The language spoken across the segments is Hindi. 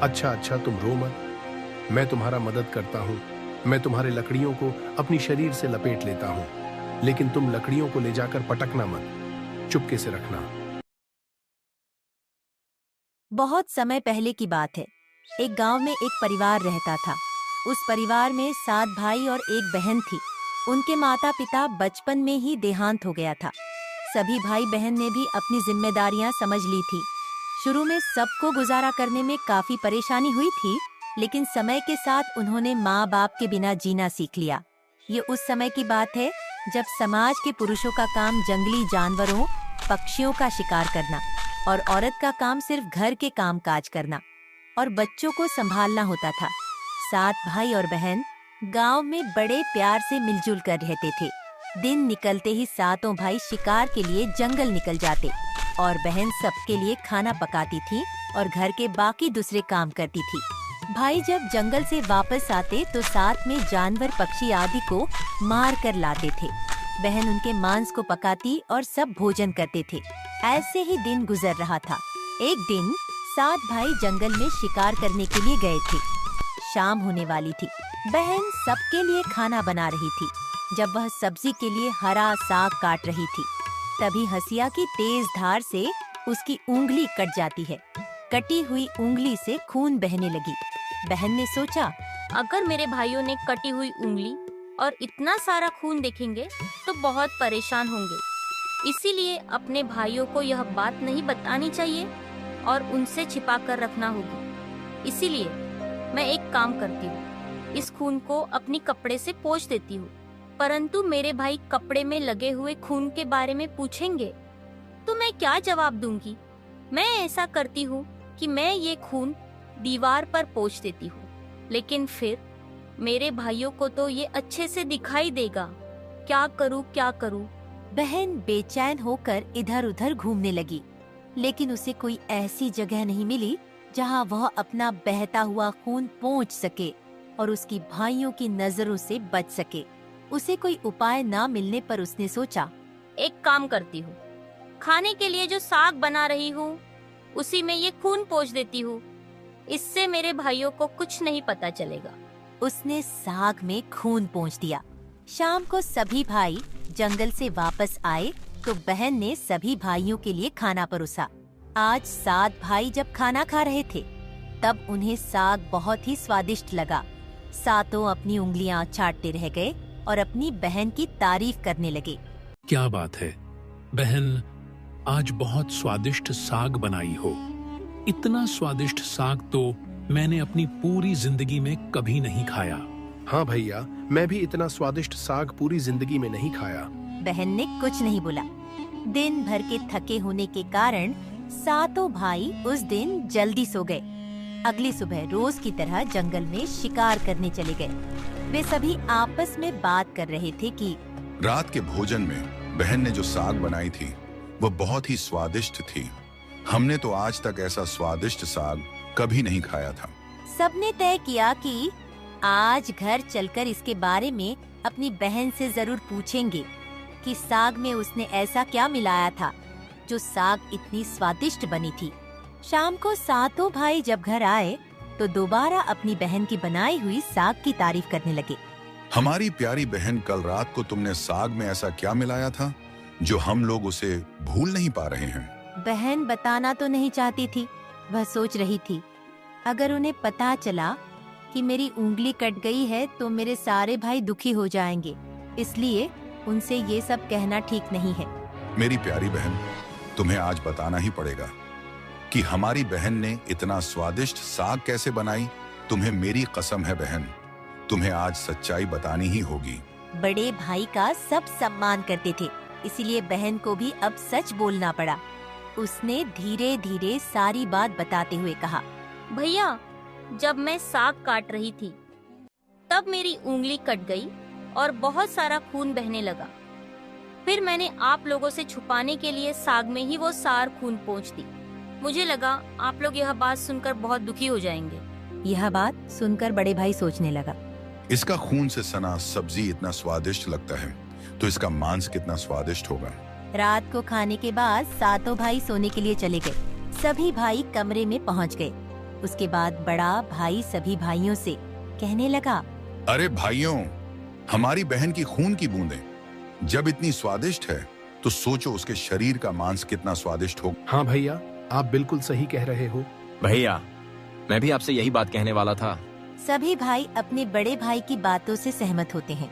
अच्छा अच्छा, तुम रो मत। मैं तुम्हारा मदद करता हूँ। मैं तुम्हारे लकड़ियों को अपनी शरीर से लपेट लेता हूँ, लेकिन तुम लकड़ियों को ले जाकर पटकना मत, चुपके से रखना। बहुत समय पहले की बात है। एक गांव में एक परिवार रहता था। उस परिवार में 7 भाई और एक बहन थी। उनके माता पिता बचपन में ही देहांत हो गया था। सभी भाई बहन ने भी अपनी जिम्मेदारियां समझ ली थी। शुरू में सबको गुजारा करने में काफी परेशानी हुई थी, लेकिन समय के साथ उन्होंने माँ बाप के बिना जीना सीख लिया। ये उस समय की बात है जब समाज के पुरुषों का काम जंगली जानवरों, पक्षियों का शिकार करना और औरत का काम सिर्फ घर के काम काज करना और बच्चों को संभालना होता था। 7 भाई और बहन गांव में बड़े प्यार से मिलजुल कर रहते थे। दिन निकलते ही सातों भाई शिकार के लिए जंगल निकल जाते और बहन सबके लिए खाना पकाती थी और घर के बाकी दूसरे काम करती थी। भाई जब जंगल से वापस आते तो साथ में जानवर, पक्षी आदि को मार कर लाते थे। बहन उनके मांस को पकाती और सब भोजन करते थे। ऐसे ही दिन गुजर रहा था। एक दिन 7 भाई जंगल में शिकार करने के लिए गए थे। शाम होने वाली थी। बहन सबके लिए खाना बना रही थी। जब वह सब्जी के लिए हरा साग काट रही थी, तभी हंसिया की तेज धार से उसकी उंगली कट जाती है। कटी हुई उंगली से खून बहने लगी। बहन ने सोचा, अगर मेरे भाइयों ने कटी हुई उंगली और इतना सारा खून देखेंगे तो बहुत परेशान होंगे। इसीलिए अपने भाइयों को यह बात नहीं बतानी चाहिए और उनसे छिपा कर रखना होगी। इसीलिए मैं एक काम करती हूँ, इस खून को अपनी कपड़े से पोंछ देती हूँ। परंतु मेरे भाई कपड़े में लगे हुए खून के बारे में पूछेंगे तो मैं क्या जवाब दूंगी? मैं ऐसा करती हूँ कि मैं ये खून दीवार पर पोंछ देती हूँ, लेकिन फिर मेरे भाइयों को तो ये अच्छे से दिखाई देगा। क्या करूँ क्या करूँ? बहन बेचैन होकर इधर-उधर घूमने लगी, लेकिन उसे कोई ऐसी जगह नहीं मिली जहाँ वह अपना बहता हुआ खून पोंछ सके और उसकी भाइयों की नजरों से बच सके। उसे कोई उपाय ना मिलने पर उसने सोचा, एक काम करती हूँ, खाने के लिए जो साग बना रही हूँ उसी में ये खून पोंछ देती हूँ। इससे मेरे भाइयों को कुछ नहीं पता चलेगा। उसने साग में खून पोंछ दिया। शाम को सभी भाई जंगल से वापस आए तो बहन ने सभी भाइयों के लिए खाना परोसा। आज 7 भाई जब खाना खा रहे थे तब उन्हें साग बहुत ही स्वादिष्ट लगा। सातों अपनी उंगलियां चाटते रह गए और अपनी बहन की तारीफ करने लगे। क्या बात है बहन, आज बहुत स्वादिष्ट साग बनाई हो। इतना स्वादिष्ट साग तो मैंने अपनी पूरी जिंदगी में कभी नहीं खाया। हाँ भैया, मैं भी इतना स्वादिष्ट साग पूरी जिंदगी में नहीं खाया। बहन ने कुछ नहीं बोला। दिन भर के थके होने के कारण सातों भाई उस दिन जल्दी सो गए। अगली सुबह रोज की तरह जंगल में शिकार करने चले गए। वे सभी आपस में बात कर रहे थे कि रात के भोजन में बहन ने जो साग बनाई थी वो बहुत ही स्वादिष्ट थी। हमने तो आज तक ऐसा स्वादिष्ट साग कभी नहीं खाया था। सबने तय किया कि आज घर चलकर इसके बारे में अपनी बहन से जरूर पूछेंगे कि साग में उसने ऐसा क्या मिलाया था जो साग इतनी स्वादिष्ट बनी थी। शाम को सातों भाई जब घर आए तो दोबारा अपनी बहन की बनाई हुई साग की तारीफ करने लगे। हमारी प्यारी बहन, कल रात को तुमने साग में ऐसा क्या मिलाया था जो हम लोग उसे भूल नहीं पा रहे हैं? बहन बताना तो नहीं चाहती थी। वह सोच रही थी, अगर उन्हें पता चला कि मेरी उंगली कट गई है तो मेरे सारे भाई दुखी हो जाएंगे, इसलिए उनसे ये सब कहना ठीक नहीं है। मेरी प्यारी बहन, तुम्हें आज बताना ही पड़ेगा कि हमारी बहन ने इतना स्वादिष्ट साग कैसे बनाई। तुम्हें मेरी कसम है बहन, तुम्हें आज सच्चाई बतानी ही होगी। बड़े भाई का सब सम्मान करते थे, इसीलिए बहन को भी अब सच बोलना पड़ा। उसने धीरे धीरे सारी बात बताते हुए कहा, भैया, जब मैं साग काट रही थी तब मेरी उंगली कट गई और बहुत सारा खून बहने लगा। फिर मैंने आप लोगों से छुपाने के लिए साग में ही वो सार खून पोंछ दी। मुझे लगा आप लोग यह बात सुनकर बहुत दुखी हो जाएंगे। यह बात सुनकर बड़े भाई सोचने लगा, इसका खून से सना सब्जी इतना स्वादिष्ट लगता है तो इसका मांस कितना स्वादिष्ट होगा। रात को खाने के बाद सातों भाई सोने के लिए चले गए। सभी भाई कमरे में पहुंच गए। उसके बाद बड़ा भाई सभी भाइयों से कहने लगा, अरे भाइयों, हमारी बहन की खून की बूंदें जब इतनी स्वादिष्ट है तो सोचो उसके शरीर का मांस कितना स्वादिष्ट हो। हाँ भैया, आप बिल्कुल सही कह रहे हो। भैया, मैं भी आपसे यही बात कहने वाला था। सभी भाई अपने बड़े भाई की बातों से सहमत होते हैं,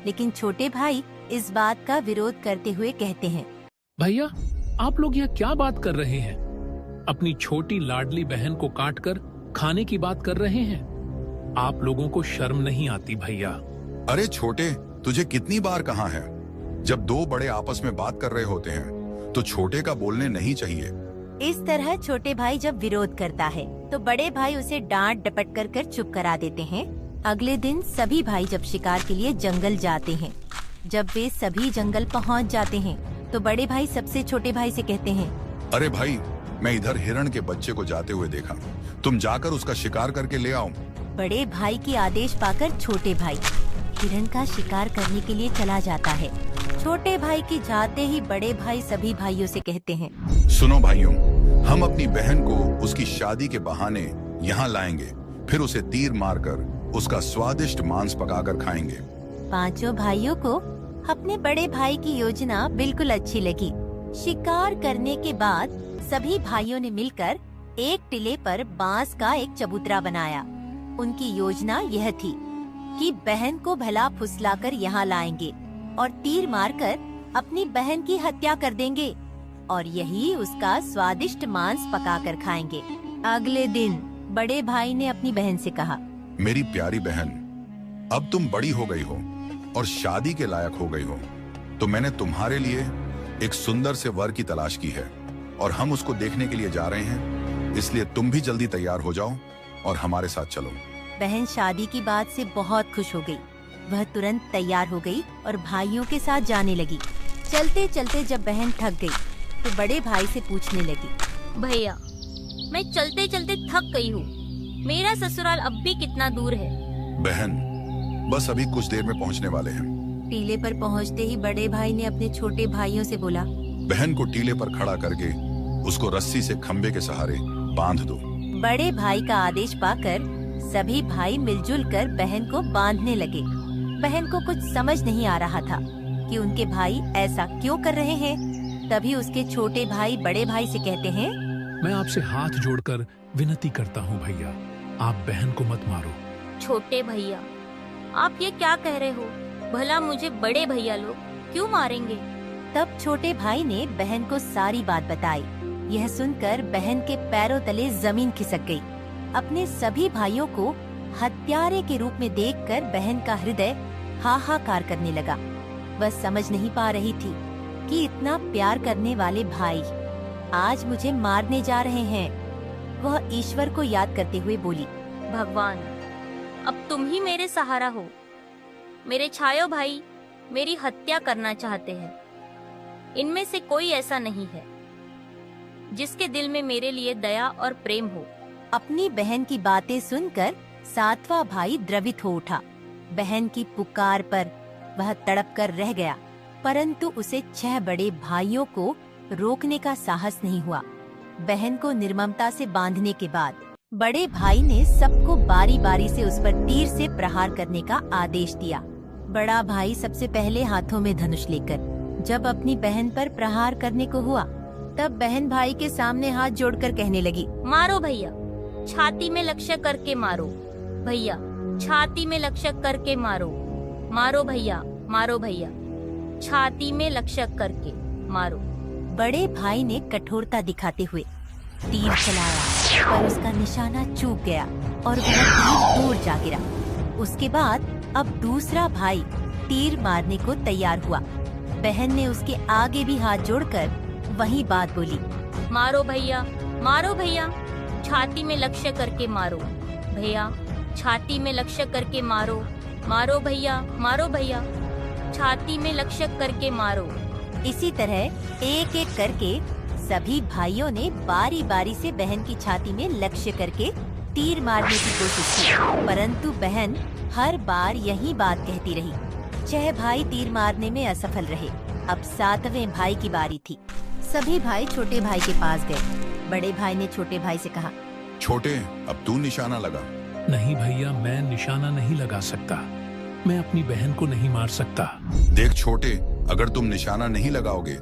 लेकिन छोटे भाई इस बात का विरोध करते हुए कहते हैं, भैया, आप लोग यहाँ क्या बात कर रहे हैं? अपनी छोटी लाडली बहन को काटकर खाने की बात कर रहे हैं। आप लोगों को शर्म नहीं आती भैया? अरे छोटे, तुझे कितनी बार कहा है, जब दो बड़े आपस में बात कर रहे होते हैं तो छोटे का बोलने नहीं चाहिए। इस तरह छोटे भाई जब विरोध करता है तो बड़े भाई उसे डांट डपट कर चुप करा देते हैं। अगले दिन सभी भाई जब शिकार के लिए जंगल जाते हैं, जब वे सभी जंगल पहुंच जाते हैं तो बड़े भाई सबसे छोटे भाई से कहते हैं, अरे भाई, मैं इधर हिरण के बच्चे को जाते हुए देखा, तुम जाकर उसका शिकार करके ले आओ। बड़े भाई की आदेश पाकर छोटे भाई हिरण का शिकार करने के लिए चला जाता है। छोटे भाई की जाते ही बड़े भाई सभी भाइयों से कहते हैं, सुनो भाइयों, हम अपनी बहन को उसकी शादी के बहाने यहाँ लाएंगे, फिर उसे तीर मारकर उसका स्वादिष्ट मांस पकाकर खाएंगे। पांचों भाइयों को अपने बड़े भाई की योजना बिल्कुल अच्छी लगी। शिकार करने के बाद सभी भाइयों ने मिलकर एक टिले पर बांस का एक चबूतरा बनाया। उनकी योजना यह थी कि बहन को भला फुसलाकर यहाँ लाएंगे और तीर मारकर अपनी बहन की हत्या कर देंगे और यही उसका स्वादिष्ट मांस पकाकर खाएंगे। अगले दिन बड़े भाई ने अपनी बहन से कहा, मेरी प्यारी बहन, अब तुम बड़ी हो गई हो और शादी के लायक हो गई हो, तो मैंने तुम्हारे लिए एक सुंदर से वर की तलाश की है और हम उसको देखने के लिए जा रहे हैं, इसलिए तुम भी जल्दी तैयार हो जाओ और हमारे साथ चलो। बहन शादी की बात से बहुत खुश हो गई। वह तुरंत तैयार हो गई और भाइयों के साथ जाने लगी। चलते चलते जब बहन थक गई तो बड़े भाई से पूछने लगी, भैया, मैं चलते चलते थक गई हूँ, मेरा ससुराल अब भी कितना दूर है? बहन, बस अभी कुछ देर में पहुँचने वाले हैं। टीले पर पहुंचते ही बड़े भाई ने अपने छोटे भाइयों से बोला, बहन को टीले पर खड़ा करके उसको रस्सी से खंबे के सहारे बांध दो। बड़े भाई का आदेश पाकर सभी भाई मिलजुल कर बहन को बांधने लगे। बहन को कुछ समझ नहीं आ रहा था कि उनके भाई ऐसा क्यों कर रहे हैं। तभी उसके छोटे भाई बड़े भाई से कहते हैं, मैं आपसे हाथ जोड़कर विनती करता हूँ भैया, आप बहन को मत मारो। छोटे भैया, आप ये क्या कह रहे हो? भला मुझे बड़े भैया लोग क्यों मारेंगे? तब छोटे भाई ने बहन को सारी बात बताई। यह सुनकर बहन के पैरों तले जमीन खिसक गई। अपने सभी भाइयों को हत्यारे के रूप में देखकर बहन का हृदय हाहाकार करने लगा। वह समझ नहीं पा रही थी कि इतना प्यार करने वाले भाई आज मुझे मारने जा रहे हैं। वह ईश्वर को याद करते हुए बोली, भगवान, अब तुम ही मेरे सहारा हो। मेरे छायो भाई मेरी हत्या करना चाहते हैं। इनमें से कोई ऐसा नहीं है जिसके दिल में मेरे लिए दया और प्रेम हो। अपनी बहन की बातें सुनकर सातवां भाई द्रवित हो उठा। बहन की पुकार पर वह तड़प कर रह गया, परंतु उसे 6 बड़े भाइयों को रोकने का साहस नहीं हुआ। बहन को निर्ममता से बांधने के बाद बड़े भाई ने सबको बारी बारी से उस पर तीर से प्रहार करने का आदेश दिया। बड़ा भाई सबसे पहले हाथों में धनुष लेकर जब अपनी बहन पर प्रहार करने को हुआ, तब बहन भाई के सामने हाथ जोड़कर कहने लगी, मारो भैया, छाती में लक्ष्य करके मारो। भैया, छाती में लक्ष्य करके मारो। मारो भैया, मारो भैया, छाती में लक्ष्य करके मारो। बड़े भाई ने कठोरता दिखाते हुए तीर चलाया, पर उसका निशाना चूक गया और वह तीर दूर जा गिरा। उसके बाद अब दूसरा भाई तीर मारने को तैयार हुआ। बहन ने उसके आगे भी हाथ जोड़कर वही बात बोली, मारो भैया, मारो भैया, छाती में लक्ष्य करके मारो। भैया, छाती में लक्ष्य करके मारो। मारो भैया, मारो भैया, छाती में लक्ष्य करके मारो। इसी तरह एक एक करके सभी भाइयों ने बारी बारी से बहन की छाती में लक्ष्य करके तीर मारने की कोशिश की, परंतु बहन हर बार यही बात कहती रही। 6 भाई तीर मारने में असफल रहे। अब 7वें भाई की बारी थी। सभी भाई छोटे भाई के पास गए। बड़े भाई ने छोटे भाई से कहा, छोटे, अब तू निशाना लगा। नहीं भैया, मैं निशाना नहीं लगा सकता। मैं अपनी बहन को नहीं मार सकता। देख छोटे, अगर तुम निशाना नहीं लगाओगे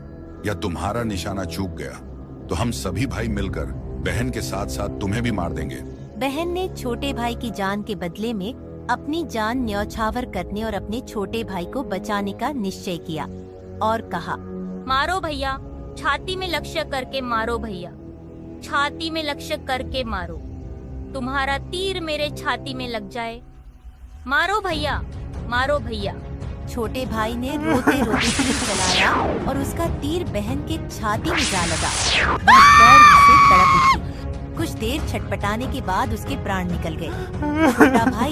या तुम्हारा निशाना चूक गया तो हम सभी भाई मिलकर बहन के साथ साथ तुम्हें भी मार देंगे। बहन ने छोटे भाई की जान के बदले में अपनी जान न्यौछावर करने और अपने छोटे भाई को बचाने का निश्चय किया और कहा, मारो भैया, छाती में लक्ष्य करके मारो भैया, छाती में लक्ष्य करके मारो। तुम्हारा तीर मेरे छाती में लग जाए। मारो भैया, मारो भैया। छोटे भाई ने रोते रोते तीर चलाया और उसका तीर बहन के छाती में जा लगा। वह दर्द से तड़प उठी। कुछ देर छटपटाने के बाद उसके प्राण निकल गए। छोटा भाई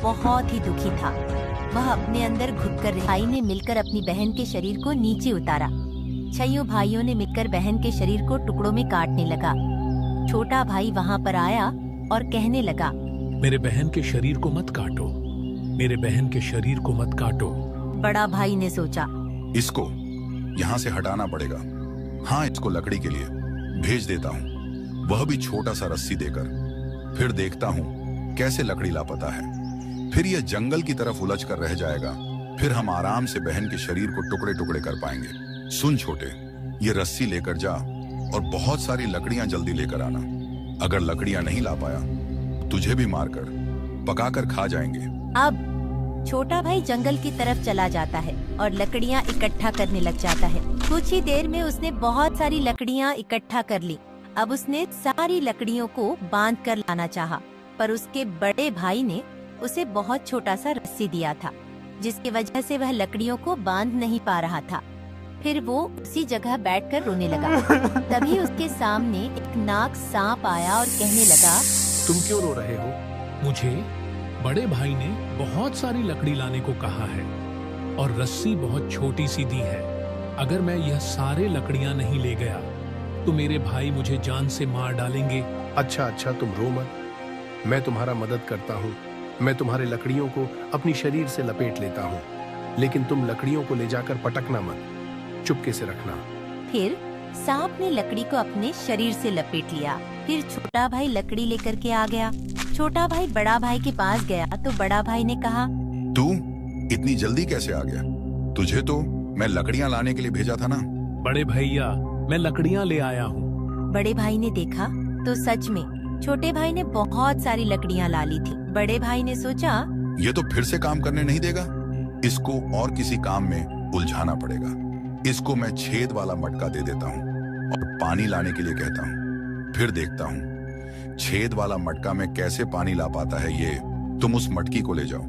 बहुत ही दुखी था। वह अपने अंदर घुटकर भाई ने मिलकर अपनी बहन के शरीर को नीचे उतारा। छयों भाइयों ने मिलकर बहन के शरीर को टुकड़ों में काटने लगा। छोटा भाई वहाँ पर आया और कहने लगा, मेरे बहन के शरीर को मत काटो, मेरे बहन के शरीर को मत काटो। बड़ा भाई ने सोचा, इसको यहाँ से हटाना पड़ेगा। हाँ, इसको लकड़ी के लिए भेज देता हूँ, वह भी छोटा सा रस्सी देकर। फिर देखता हूँ कैसे लकड़ी लापता है। फिर यह जंगल की तरफ उलझ कर रह जाएगा। फिर हम आराम से बहन के शरीर को टुकड़े टुकड़े कर पाएंगे। सुन छोटे, ये रस्सी लेकर जा और बहुत सारी लकड़ियां जल्दी लेकर आना। अगर लकड़ियां नहीं ला पाया तुझे भी मारकर पकाकर खा जाएंगे। अब छोटा भाई जंगल की तरफ चला जाता है और लकड़ियां इकट्ठा करने लग जाता है। कुछ ही देर में उसने बहुत सारी लकड़ियां इकट्ठा कर ली। अब उसने सारी लकड़ियों को बांध कर लाना चाहा, पर उसके बड़े भाई ने उसे बहुत छोटा सा रस्सी दिया था, जिसकी वजह से वह लकड़ियों को बांध नहीं पा रहा था। फिर वो उसी जगह बैठकर रोने लगा। तभी उसके सामने एक नाग सांप आया और कहने लगा, तुम क्यों रो रहे हो? मुझे बड़े भाई ने बहुत सारी लकड़ी लाने को कहा है और रस्सी बहुत छोटी सी दी है। अगर मैं यह सारे लकड़ियां नहीं ले गया तो मेरे भाई मुझे जान से मार डालेंगे। अच्छा अच्छा, तुम रो मत। मैं तुम्हारा मदद करता हूँ। मैं तुम्हारे लकड़ियों को अपनी शरीर से लपेट लेता हूँ, लेकिन तुम लकड़ियों को ले जाकर पटकना मत, चुपके से रखना। फिर सांप ने लकड़ी को अपने शरीर से लपेट लिया। फिर छोटा भाई लकड़ी लेकर के आ गया। छोटा भाई बड़ा भाई के पास गया तो बड़ा भाई ने कहा, तू इतनी जल्दी कैसे आ गया? तुझे तो मैं लकड़ियां लाने के लिए भेजा था ना। बड़े भैया, मैं लकड़ियां ले आया हूँ। बड़े भाई ने देखा तो सच में छोटे भाई ने बहुत सारी लकड़ियां ला ली थी। बड़े भाई ने सोचा, ये तो फिर से काम करने नहीं देगा, इसको और किसी काम में उलझाना पड़ेगा। इसको मैं छेद वाला मटका दे देता हूँ और पानी लाने के लिए कहता हूँ। फिर देखता हूँ छेद वाला मटका में कैसे पानी ला पाता है। ये तुम उस मटकी को ले जाओ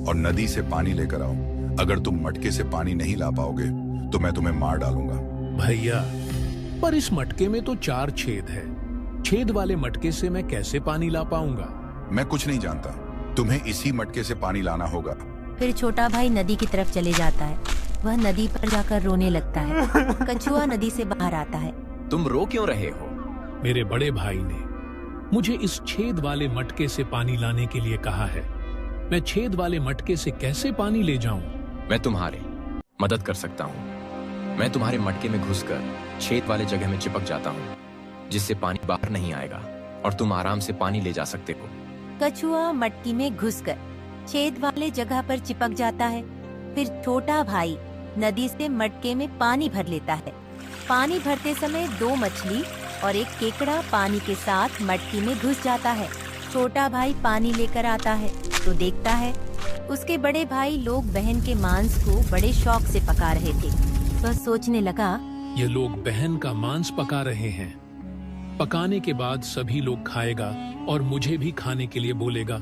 और नदी से पानी लेकर आओ। अगर तुम मटके से पानी नहीं ला पाओगे तो मैं तुम्हें मार डालूंगा। भैया, पर इस मटके में तो 4 छेद है। छेद वाले मटके से मैं कैसे पानी ला पाऊंगा? मैं कुछ नहीं जानता, तुम्हें इसी मटके से पानी लाना होगा। फिर छोटा भाई नदी की तरफ चले जाता है। वह नदी पर जाकर रोने लगता है। कछुआ नदी से बाहर आता है। तुम रो क्यों रहे हो? मेरे बड़े भाई ने मुझे इस छेद वाले मटके से पानी लाने के लिए कहा है। मैं छेद वाले मटके से कैसे पानी ले जाऊं? मैं तुम्हारी मदद कर सकता हूँ। मैं तुम्हारे मटके में घुसकर छेद वाले जगह में चिपक जाता हूँ, जिससे पानी बाहर नहीं आएगा और तुम आराम से पानी ले जा सकते हो। कछुआ मटकी में घुसकर छेद वाले जगह पर चिपक जाता है। फिर छोटा भाई नदी से मटके में पानी भर लेता है। पानी भरते समय 2 मछली और एक केकड़ा पानी के साथ मटकी में घुस जाता है। छोटा भाई पानी लेकर आता है तो देखता है उसके बड़े भाई लोग बहन के मांस को बड़े शौक से पका रहे थे। वह सोचने लगा, ये लोग बहन का मांस पका रहे हैं। पकाने के बाद सभी लोग खाएगा और मुझे भी खाने के लिए बोलेगा,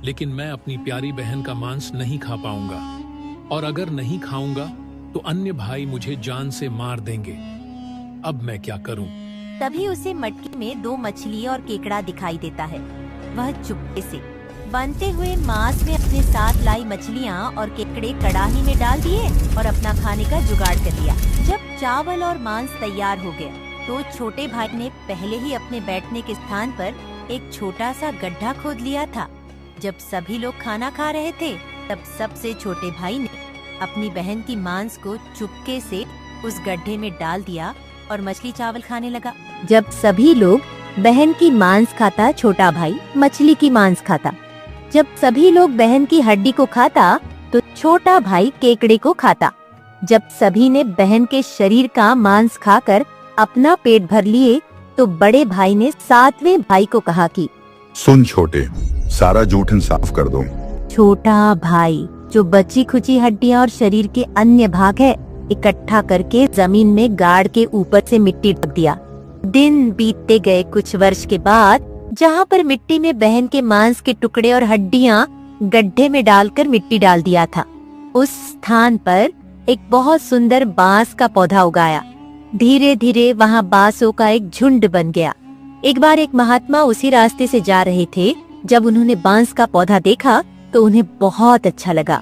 लेकिन मैं अपनी प्यारी बहन का मांस नहीं खा पाऊंगा, और अगर नहीं खाऊंगा तो अन्य भाई मुझे जान से मार देंगे। अब मैं क्या करूं? तभी उसे मटकी में 2 मछली और केकड़ा दिखाई देता है। वह चुपके से बनते हुए मांस में अपने साथ लाई मछलियाँ और केकड़े कड़ाही में डाल दिए और अपना खाने का जुगाड़ कर लिया। जब चावल और मांस तैयार हो गया तो छोटे भाई ने पहले ही अपने बैठने के स्थान पर एक छोटा सा गड्ढा खोद लिया था। जब सभी लोग खाना खा रहे थे तब सबसे छोटे भाई ने अपनी बहन की मांस को चुपके से उस गड्ढे में डाल दिया और मछली चावल खाने लगा। जब सभी लोग बहन की मांस खाता छोटा भाई मछली की मांस खाता। जब सभी लोग बहन की हड्डी को खाता तो छोटा भाई केकड़े को खाता। जब सभी ने बहन के शरीर का मांस खाकर अपना पेट भर लिए तो बड़े भाई ने सातवें भाई को कहा कि सुन छोटे, सारा जूठन साफ कर दो। छोटा भाई जो बची खुची हड्डियां और शरीर के अन्य भाग है इकट्ठा करके जमीन में गाड़ के ऊपर से मिट्टी ढक दिया। दिन बीतते गए। कुछ वर्ष के बाद जहाँ पर मिट्टी में बहन के मांस के टुकड़े और हड्डियां गड्ढे में डालकर मिट्टी डाल दिया था, उस स्थान पर एक बहुत सुंदर बांस का पौधा उगाया। धीरे धीरे वहाँ बांसों का एक झुंड बन गया। एक बार एक महात्मा उसी रास्ते से जा रहे थे। जब उन्होंने बांस का पौधा देखा तो उन्हें बहुत अच्छा लगा।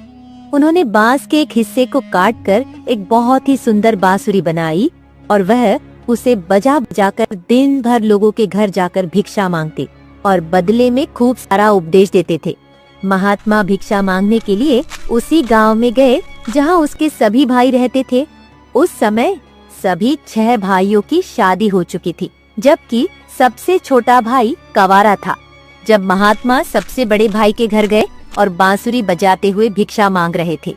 उन्होंने बांस के एक हिस्से को काटकर एक बहुत ही सुंदर बांसुरी बनाई और वह उसे बजा बजाकर दिन भर लोगों के घर जाकर भिक्षा मांगते और बदले में खूब सारा उपदेश देते थे। महात्मा भिक्षा मांगने के लिए उसी गांव में गए जहां उसके सभी भाई रहते थे। उस समय सभी 6 भाइयों की शादी हो चुकी थी, जबकि सबसे छोटा भाई कंवारा था। जब महात्मा सबसे बड़े भाई के घर गए और बांसुरी बजाते हुए भिक्षा मांग रहे थे,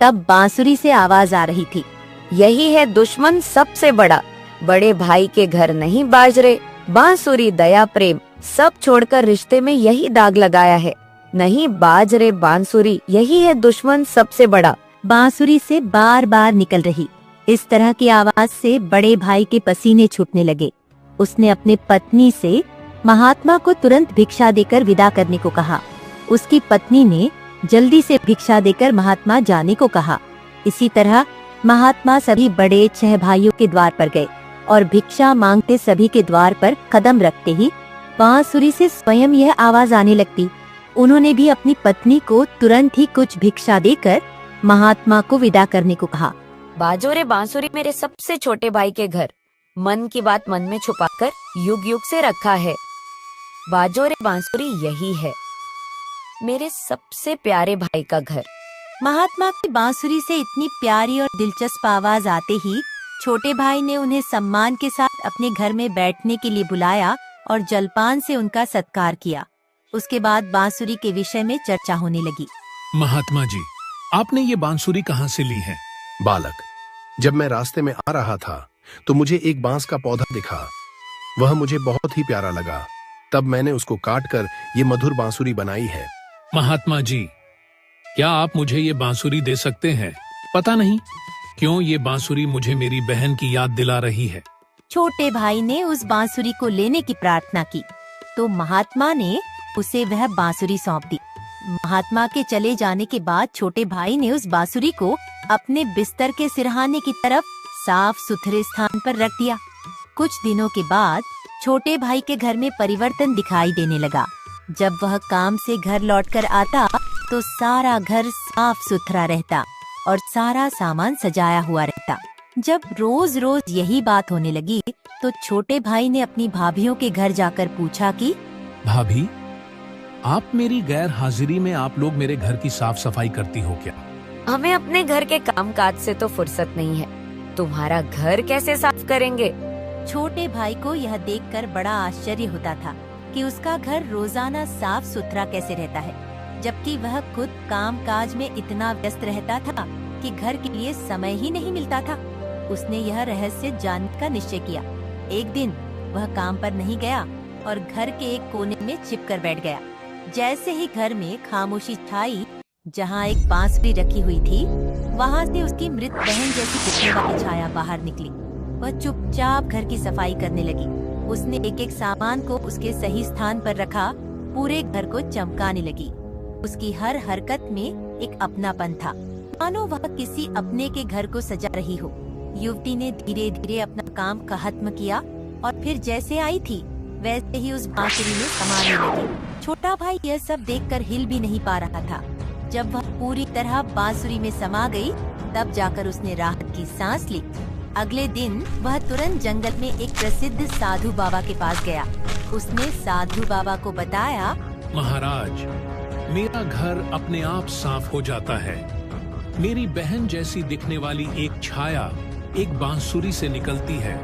तब बांसुरी से आवाज आ रही थी, यही है दुश्मन सबसे बड़ा, बड़े भाई के घर नहीं बाजरे, बांसुरी दया प्रेम सब छोड़कर रिश्ते में यही दाग लगाया है। नहीं बाजरे बांसुरी, यही है दुश्मन सबसे बड़ा। बांसुरी से बार बार निकल रही इस तरह की आवाज से बड़े भाई के पसीने छूटने लगे। उसने अपने पत्नी से महात्मा को तुरंत भिक्षा देकर विदा करने को कहा। उसकी पत्नी ने जल्दी से भिक्षा देकर महात्मा जाने को कहा। इसी तरह महात्मा सभी बड़े 6 भाइयों के द्वार पर गए और भिक्षा मांगते सभी के द्वार पर कदम रखते ही बांसुरी से स्वयं यह आवाज आने लगती। उन्होंने भी अपनी पत्नी को तुरंत ही कुछ भिक्षा देकर महात्मा को विदा करने को कहा। बाजो रे बांसुरी मेरे सबसे छोटे भाई के घर, मन की बात मन में छुपाकर युग युग से रखा है। बाजो रे बांसुरी यही है मेरे सबसे प्यारे भाई का घर। महात्मा की बांसुरी से इतनी प्यारी और दिलचस्प आवाज आते ही छोटे भाई ने उन्हें सम्मान के साथ अपने घर में बैठने के लिए बुलाया और जलपान से उनका सत्कार किया। उसके बाद बांसुरी के विषय में चर्चा होने लगी। महात्मा जी, आपने ये बांसुरी कहाँ से ली है? बालक, जब मैं रास्ते में आ रहा था तो मुझे एक बांस का पौधा दिखा। वह मुझे बहुत ही प्यारा लगा। तब मैंने उसको काटकर ये मधुर बांसुरी बनाई है। महात्मा जी, क्या आप मुझे ये बांसुरी दे सकते हैं? पता नहीं क्यों ये बांसुरी मुझे मेरी बहन की याद दिला रही है। छोटे भाई ने उस बांसुरी को लेने की प्रार्थना की तो महात्मा ने उसे वह बांसुरी सौंप दी। महात्मा के चले जाने के बाद छोटे भाई ने उस बांसुरी को अपने बिस्तर के सिरहाने की तरफ साफ सुथरे स्थान पर रख दिया। कुछ दिनों के बाद छोटे भाई के घर में परिवर्तन दिखाई देने लगा। जब वह काम से घर लौटकर आता तो सारा घर साफ सुथरा रहता और सारा सामान सजाया हुआ रहता। जब रोज रोज यही बात होने लगी तो छोटे भाई ने अपनी भाभियों के घर जाकर पूछा कि भाभी, आप मेरी गैर हाजिरी में आप लोग मेरे घर की साफ सफाई करती हो क्या? हमें अपने घर के कामकाज से तो फुर्सत नहीं है, तुम्हारा घर कैसे साफ करेंगे? छोटे भाई को यह देखकर बड़ा आश्चर्य होता था कि उसका घर रोजाना साफ सुथरा कैसे रहता है, जबकि वह खुद काम काज में इतना व्यस्त रहता था कि घर के लिए समय ही नहीं मिलता था। उसने यह रहस्य जानने का निश्चय किया। एक दिन वह काम पर नहीं गया और घर के एक कोने में छिपकर बैठ गया। जैसे ही घर में खामोशी छाई, जहाँ एक बांसुरी रखी हुई थी, वहाँ से उसकी मृत बहन जैसी दिखने वाली छाया बाहर निकली। वह चुपचाप घर की सफाई करने लगी। उसने एक एक सामान को उसके सही स्थान पर रखा, पूरे घर को चमकाने लगी। उसकी हर हरकत में एक अपनापन था, मानो वह किसी अपने के घर को सजा रही हो। युवती ने धीरे धीरे अपना काम खत्म किया और फिर जैसे आई थी वैसे ही उस बांसुरी में समाने लगी। छोटा भाई यह सब देखकर हिल भी नहीं पा रहा था। जब वह पूरी तरह बांसुरी में समा गई, तब जाकर उसने राहत की सांस ली। अगले दिन वह तुरंत जंगल में एक प्रसिद्ध साधु बाबा के पास गया। उसने साधु बाबा को बताया, महाराज, मेरा घर अपने आप साफ हो जाता है। मेरी बहन जैसी दिखने वाली एक छाया एक बांसुरी से निकलती है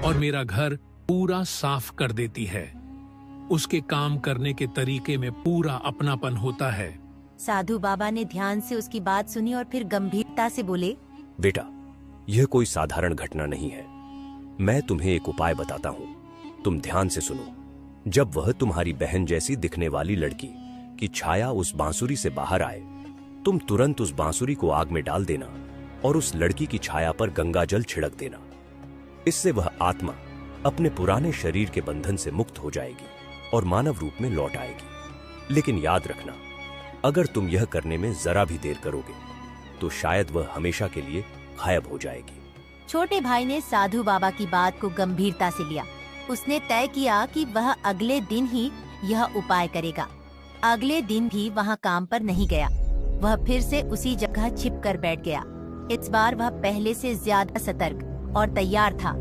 और मेरा घर पूरा साफ कर देती है। उसके काम करने के तरीके में पूरा अपनापन होता है। साधु बाबा ने ध्यान से उसकी बात सुनी और फिर गंभीरता से बोले, बेटा, यह कोई साधारण घटना नहीं है। मैं तुम्हें एक उपाय बताता हूँ, तुम ध्यान से सुनो। जब वह तुम्हारी बहन जैसी दिखने वाली लड़की की छाया उस बांसुरी से बाहर आए, तुम तुरंत उस बांसुरी को आग में डाल देना और उस लड़की की छाया पर गंगा जल छिड़क देना। इससे वह आत्मा अपने पुराने शरीर के बंधन से मुक्त हो जाएगी और मानव रूप में लौट आएगी। लेकिन याद रखना, अगर तुम यह करने में जरा भी देर करोगे तो शायद वह हमेशा के लिए गायब हो जाएगी। छोटे भाई ने साधु बाबा की बात को गंभीरता से लिया। उसने तय किया कि वह अगले दिन ही यह उपाय करेगा। अगले दिन भी वहाँ काम पर नहीं गया। वह फिर से उसी जगह छिपकर बैठ गया। इस बार वह पहले से ज्यादा सतर्क और तैयार था।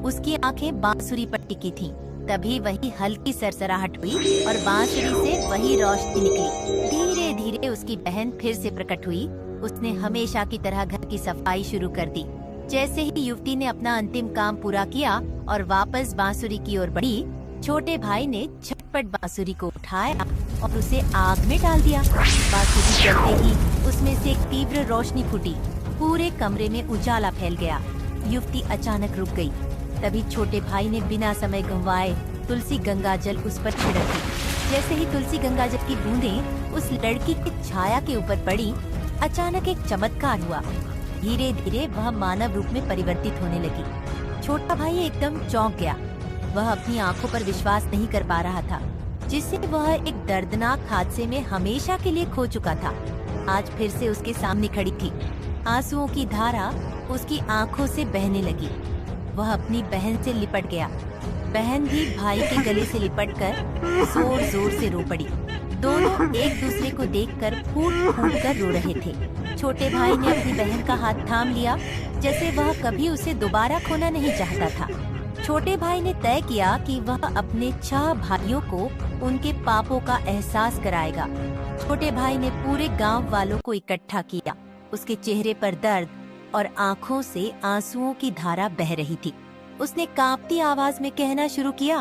उसकी आंखें बांसुरी पर टिकी थीं। तभी वही हल्की सरसराहट हुई और बांसुरी से वही रोशनी निकली। धीरे धीरे उसकी बहन फिर से प्रकट हुई। उसने हमेशा की तरह घर की सफाई शुरू कर दी। जैसे ही युवती ने अपना अंतिम काम पूरा किया और वापस बांसुरी की ओर बढ़ी, छोटे भाई ने झटपट बांसुरी को उठाया और उसे आग में डाल दिया। बांसुरी जलते ही उसमें से एक तीव्र रोशनी फूटी। पूरे कमरे में उजाला फैल गया। युवती अचानक रुक गई। तभी छोटे भाई ने बिना समय गंवाए तुलसी गंगा जल उस पर छिड़क दी। जैसे ही तुलसी गंगा जल की बूंदें उस लड़की की छाया के ऊपर पड़ी, अचानक एक चमत्कार हुआ। धीरे धीरे वह मानव रूप में परिवर्तित होने लगी। छोटा भाई एकदम चौंक गया। वह अपनी आंखों पर विश्वास नहीं कर पा रहा था, जिससे वह एक दर्दनाक हादसे में हमेशा के लिए खो चुका था। आज फिर से उसके सामने खड़ी थी। आंसुओं की धारा उसकी आंखों से बहने लगी। वह अपनी बहन से लिपट गया। बहन भी भाई के गले से लिपटकर जोर जोर से रो पड़ी। दोनों एक दूसरे को देखकर फूट फूट कर रो रहे थे। छोटे भाई ने अपनी बहन का हाथ थाम लिया, जैसे वह कभी उसे दोबारा खोना नहीं चाहता था। छोटे भाई ने तय किया कि वह अपने 6 भाइयों को उनके पापों का एहसास कराएगा। छोटे भाई ने पूरे गांव वालों को इकट्ठा किया। उसके चेहरे पर दर्द और आंखों से आंसुओं की धारा बह रही थी। उसने कांपती आवाज में कहना शुरू किया,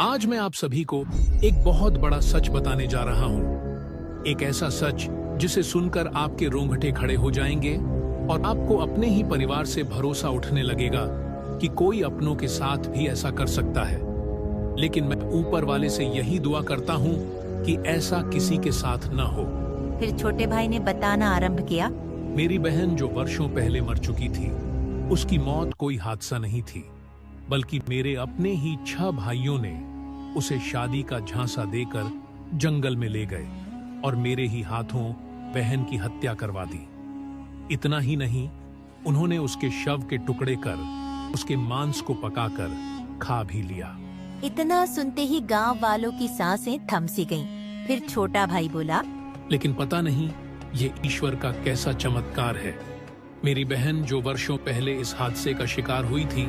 आज मैं आप सभी को एक बहुत बड़ा सच बताने जा रहा हूँ। एक ऐसा सच जिसे सुनकर आपके रोंगटे खड़े हो जाएंगे और आपको अपने ही परिवार से भरोसा उठने लगेगा कि कोई अपनों के साथ भी ऐसा कर सकता है। लेकिन मैं ऊपर वाले से यही दुआ करता हूँ कि ऐसा किसी के साथ न हो। फिर छोटे भाई ने बताना आरंभ किया, मेरी बहन जो वर्षों पहले मर चुकी थी, उसकी मौत कोई हादसा नहीं थी, बल्कि मेरे अपने ही 6 भाइयों ने उसे शादी का झांसा देकर जंगल में ले गए और मेरे ही हाथों बहन की हत्या करवा दी। इतना ही नहीं, उन्होंने उसके शव के टुकड़े कर उसके मांस को पकाकर खा भी लिया। इतना सुनते ही गांव वालों की सांसें थम सी गईं। फिर छोटा भाई बोला, लेकिन पता नहीं ये ईश्वर का कैसा चमत्कार है। मेरी बहन जो वर्षों पहले इस हादसे का शिकार हुई थी,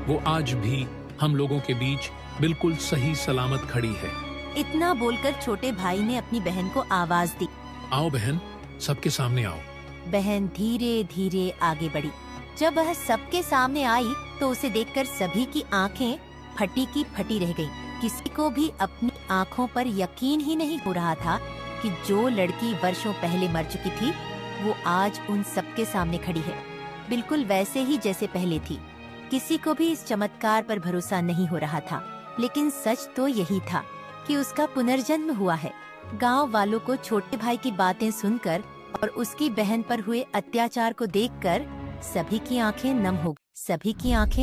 वो आज भी हम लोगों के बीच बिल्कुल सही सलामत खड़ी है। इतना बोलकर छोटे भाई ने अपनी बहन को आवाज दी, आओ बहन, सबके सामने आओ। बहन धीरे धीरे आगे बढ़ी। जब वह सबके सामने आई तो उसे देखकर सभी की आंखें फटी की फटी रह गईं। किसी को भी अपनी आंखों पर यकीन ही नहीं हो रहा था कि जो लड़की वर्षों पहले मर चुकी थी, वो आज उन सबके सामने खड़ी है, बिल्कुल वैसे ही जैसे पहले थी। किसी को भी इस चमत्कार पर भरोसा नहीं हो रहा था, लेकिन सच तो यही था कि उसका पुनर्जन्म हुआ है। गांव वालों को छोटे भाई की बातें सुनकर और उसकी बहन पर हुए अत्याचार को देखकर सभी की आंखें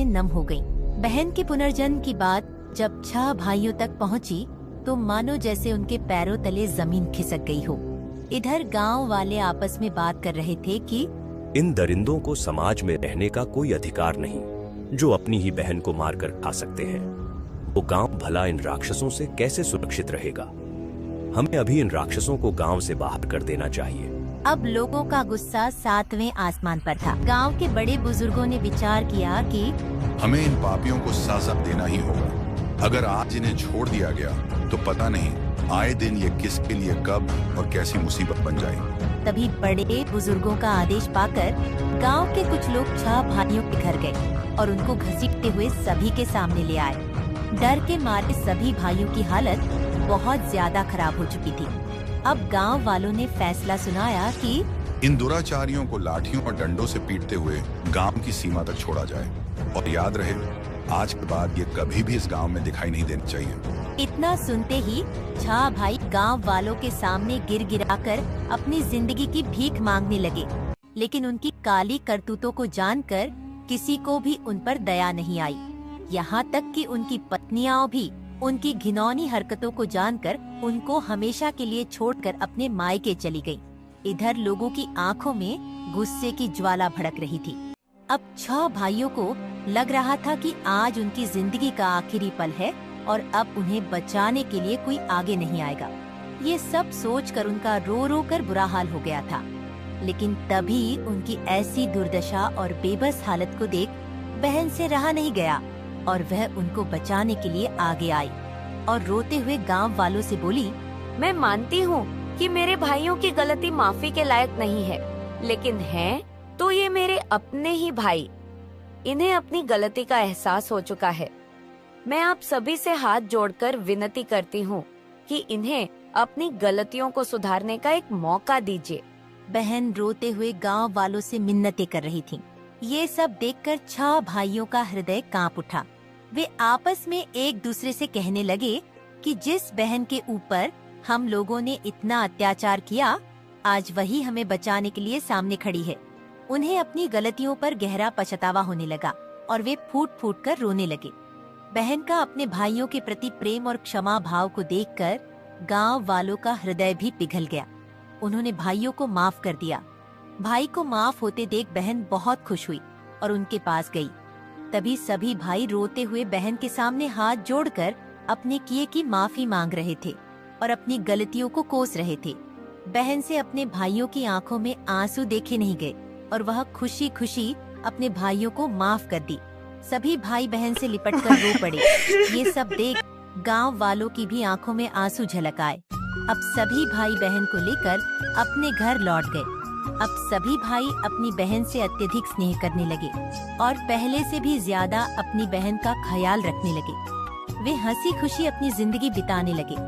नम हो गईं। बहन के पुनर्जन्म की बात जब 6 भाइयों तक पहुंची, तो मानो जैसे उनके पैरों तले जमीन खिसक गई हो। इधर गांव वाले आपस में बात कर रहे थे कि इन दरिंदों को समाज में रहने का कोई अधिकार नहीं, जो अपनी ही बहन को मारकर खा सकते हैं। वो गांव भला इन राक्षसों से कैसे सुरक्षित रहेगा? हमें अभी इन राक्षसों को गांव से बाहर कर देना चाहिए। अब लोगों का गुस्सा 7वें आसमान पर था। गांव के बड़े बुजुर्गों ने विचार किया कि हमें इन पापियों को सजा देना ही होगा। अगर आज इन्हें छोड़ दिया गया तो पता नहीं आए दिन ये किसके लिए कब और कैसी मुसीबत बन जाए। तभी बड़े बुजुर्गों का आदेश पाकर गांव के कुछ लोग 6 भाइयों के घर गए और उनको घसीटते हुए सभी के सामने ले आए। डर के मारे सभी भाइयों की हालत बहुत ज्यादा खराब हो चुकी थी। अब गांव वालों ने फैसला सुनाया कि इन दुराचारियों को लाठियों और डंडों से पीटते हुए गांव की सीमा तक छोड़ा जाए और याद रहे, आज के बाद ये कभी भी इस गांव में दिखाई नहीं देना चाहिए। इतना सुनते ही 6 भाई गांव वालों के सामने गिर गिराकर अपनी जिंदगी की भीख मांगने लगे। लेकिन उनकी काली करतूतों को जानकर किसी को भी उन पर दया नहीं आई। यहाँ तक कि उनकी पत्नियां भी उनकी घिनौनी हरकतों को जानकर उनको हमेशा के लिए छोड़कर अपने मायके चली गईं। इधर लोगों की आंखों में गुस्से की ज्वाला भड़क रही थी। अब 6 भाइयों को लग रहा था कि आज उनकी जिंदगी का आखिरी पल है और अब उन्हें बचाने के लिए कोई आगे नहीं आएगा। ये सब सोचकर उनका रो रो कर बुरा हाल हो गया था। लेकिन तभी उनकी ऐसी दुर्दशा और बेबस हालत को देख बहन से रहा नहीं गया और वह उनको बचाने के लिए आगे आई और रोते हुए गांव वालों से बोली, मैं मानती हूँ कि मेरे भाइयों की गलती माफी के लायक नहीं है, लेकिन हैं तो ये मेरे अपने ही भाई। इन्हें अपनी गलती का एहसास हो चुका है। मैं आप सभी से हाथ जोड़कर विनती करती हूँ कि इन्हें अपनी गलतियों को सुधारने का एक मौका दीजिए। बहन रोते हुए गांव वालों से मिन्नतें कर रही थीं। ये सब देखकर 6 भाइयों का हृदय कांप उठा। वे आपस में एक दूसरे से कहने लगे कि जिस बहन के ऊपर हम लोगों ने इतना अत्याचार किया, आज वही हमें बचाने के लिए सामने खड़ी है। उन्हें अपनी गलतियों पर गहरा पछतावा होने लगा और वे फूट फूट कर रोने लगे। बहन का अपने भाइयों के प्रति प्रेम और क्षमा भाव को देखकर गांव वालों का हृदय भी पिघल गया। उन्होंने भाइयों को माफ कर दिया। भाई को माफ होते देख बहन बहुत खुश हुई और उनके पास गई। तभी सभी भाई रोते हुए बहन के सामने हाथ जोड़कर अपने किए की माफी मांग रहे थे और अपनी गलतियों को कोस रहे थे। बहन से अपने भाइयों की आंखों में आंसू देखे नहीं गए और वह खुशी खुशी अपने भाइयों को माफ कर दी। सभी भाई बहन से लिपटकर रो पड़े। ये सब देख गांव वालों की भी आंखों में आंसू झलक आए। अब सभी भाई बहन को लेकर अपने घर लौट गए। अब सभी भाई अपनी बहन से अत्यधिक स्नेह करने लगे और पहले से भी ज्यादा अपनी बहन का ख्याल रखने लगे। वे हंसी खुशी अपनी जिंदगी बिताने लगे।